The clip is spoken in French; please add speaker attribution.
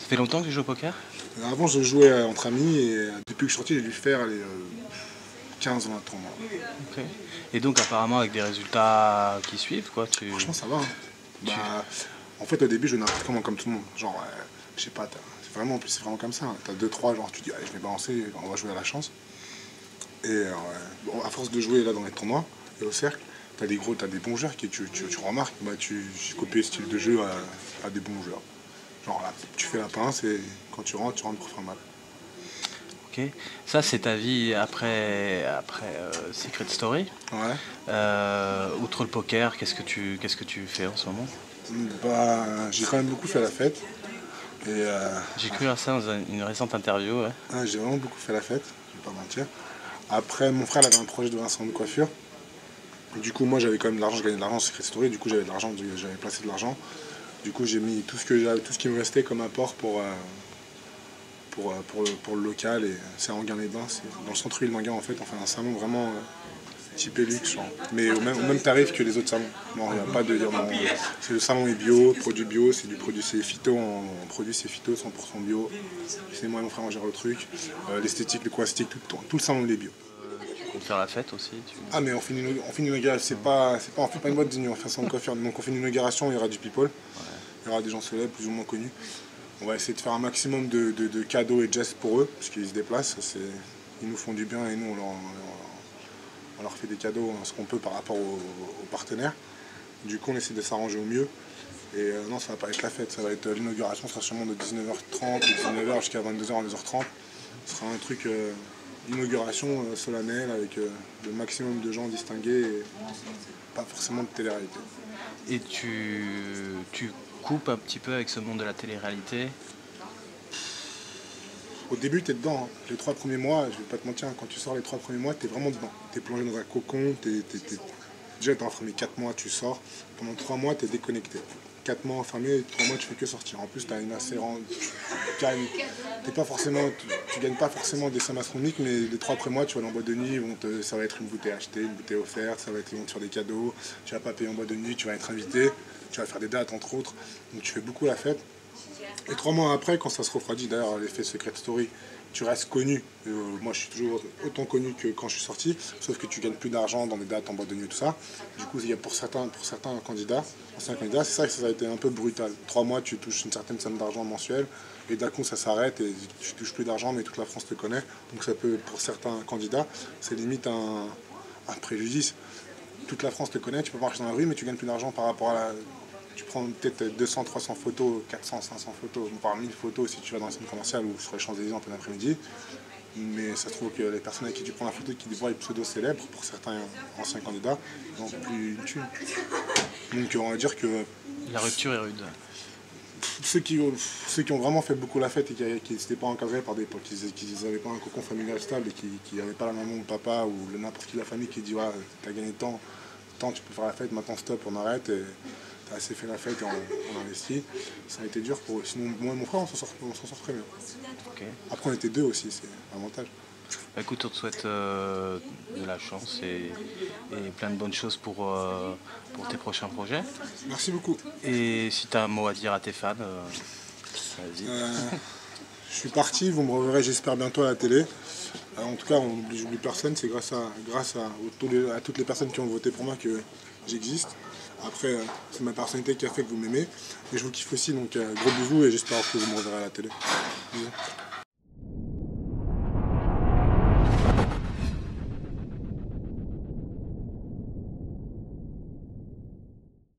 Speaker 1: fait longtemps que tu joues au poker?
Speaker 2: Avant, je jouais entre amis et depuis que je suis sorti, j'ai dû faire 15-20 tournois.
Speaker 1: Ok. Et donc apparemment avec des résultats qui suivent, quoi,
Speaker 2: Franchement, ça va. Hein.
Speaker 1: tu...
Speaker 2: En fait, au début, je jouais n'importe comment comme tout le monde. Genre, je sais pas, c'est vraiment comme ça. Hein. T'as 2-3, genre, tu dis, allez, je vais balancer, on va jouer à la chance. Et bon, à force de jouer là dans les tournois et au cercle, t'as des bons joueurs qui tu remarques, j'ai copié ce style de jeu à des bons joueurs. Genre là, tu fais la pince et quand tu rentres pour faire mal.
Speaker 1: Ok. Ça, c'est ta vie après Secret Story.
Speaker 2: Ouais.
Speaker 1: Outre le poker, qu'est-ce que tu fais en ce moment?
Speaker 2: J'ai quand même beaucoup fait la fête. Et
Speaker 1: J'ai cru à ça dans une récente interview. Ouais.
Speaker 2: j'ai vraiment beaucoup fait la fête, je vais pas mentir. Après, mon frère avait un projet de salon de coiffure. Du coup, moi, j'avais quand même de l'argent, je gagnais de l'argent sur Secret Story. Du coup, j'avais placé de l'argent. Du coup, j'ai mis tout ce qui me restait comme apport pour le local. Et c'est à Enghien-les-Bains, c'est dans le centre-ville d'Enghien en fait. On fait un salon vraiment typé luxe, genre. Mais au même tarif que les autres salons. Non, il n'y a pas de dire non. Le salon est bio, produit bio, c'est phyto en produit, c'est phyto, 100% bio. C'est moi et mon frère, on gère le truc. L'esthétique, le coastique, tout le salon il est bio.
Speaker 1: Pour faire la fête aussi.
Speaker 2: Ah mais on fait une inauguration, on fait pas une boîte de nuit, on fait ça en coiffure. Donc on fait une inauguration, il y aura du people, il y aura des gens célèbres, plus ou moins connus. On va essayer de faire un maximum de cadeaux et de gestes pour eux, parce qu'ils se déplacent, ils nous font du bien et nous on leur fait des cadeaux, ce qu'on peut par rapport aux partenaires. Du coup on essaie de s'arranger au mieux. Et non, ça va pas être la fête, ça va être l'inauguration, sera sûrement de 19h30 ou 19h jusqu'à 22h, 22h30. Ce sera un truc, inauguration solennelle avec le maximum de gens distingués et pas forcément de télé-réalité.
Speaker 1: Et tu coupes un petit peu avec ce monde de la télé-réalité?
Speaker 2: Au début, tu es dedans. Hein. Les 3 premiers mois, je vais pas te mentir, hein, quand tu sors les 3 premiers mois, tu es vraiment dedans. Tu es plongé dans un cocon, déjà tu es enfermé 4 mois, tu sors. Pendant 3 mois, tu es déconnecté. 4 mois enfermé, 3 mois, tu fais que sortir. En plus, tu as une assez tu gagnes pas forcément des sommes astronomiques, mais les 3 premiers mois, tu vas aller en boîte de nuit, ça va être une bouteille achetée, une bouteille offerte, ils vont te faire des cadeaux, tu vas pas payer en boîte de nuit, tu vas être invité, tu vas faire des dates entre autres. Donc tu fais beaucoup la fête. Et 3 mois après, quand ça se refroidit, d'ailleurs l'effet Secret Story, tu restes connu. Moi je suis toujours autant connu que quand je suis sorti, sauf que tu gagnes plus d'argent dans des dates en boîte de nuit et tout ça. Du coup, il y a pour certains candidats, anciens candidats, c'est ça que ça a été un peu brutal. 3 mois, tu touches une certaine somme d'argent mensuelle, et d'un coup ça s'arrête et tu touches plus d'argent, mais toute la France te connaît. Donc ça peut, pour certains candidats, c'est limite un préjudice. Toute la France te connaît, tu peux marcher dans la rue, mais tu gagnes plus d'argent par rapport à tu prends peut-être 200, 300 photos, 400, 500 photos, voire 1000 photos si tu vas dans un centre commercial ou sur les Champs-Élysées en plein après-midi. Mais ça se trouve que les personnes avec qui tu prends la photo, qui voient les pseudos célèbres, pour certains anciens candidats, n'ont plus une thune. Donc on va dire que
Speaker 1: La rupture est rude.
Speaker 2: ceux qui ont vraiment fait beaucoup la fête et qui n'étaient pas encadrés par des potes, qui n'avaient pas un cocon familial stable et qui n'avaient pas la maman ou le papa ou n'importe qui de la famille qui dit ouais, t'as gagné tant, tu peux faire la fête, maintenant stop, on arrête. Et t'as assez fait la fête et on investit. Ça a été dur pour eux. Sinon, moi et mon frère, on s'en sort très bien.
Speaker 1: Okay.
Speaker 2: Après, on était 2 aussi, c'est l'avantage.
Speaker 1: Bah, écoute, on te souhaite de la chance et plein de bonnes choses pour tes prochains projets.
Speaker 2: Merci beaucoup.
Speaker 1: Et si tu as un mot à dire à tes fans, vas-y.
Speaker 2: Je suis parti, vous me reverrez j'espère bientôt à la télé. En tout cas, j'oublie personne, c'est grâce à toutes les personnes qui ont voté pour moi que j'existe. Après, c'est ma personnalité qui a fait que vous m'aimez. Mais je vous kiffe aussi, donc gros bisous et j'espère que vous me reverrez à la télé. Bisous.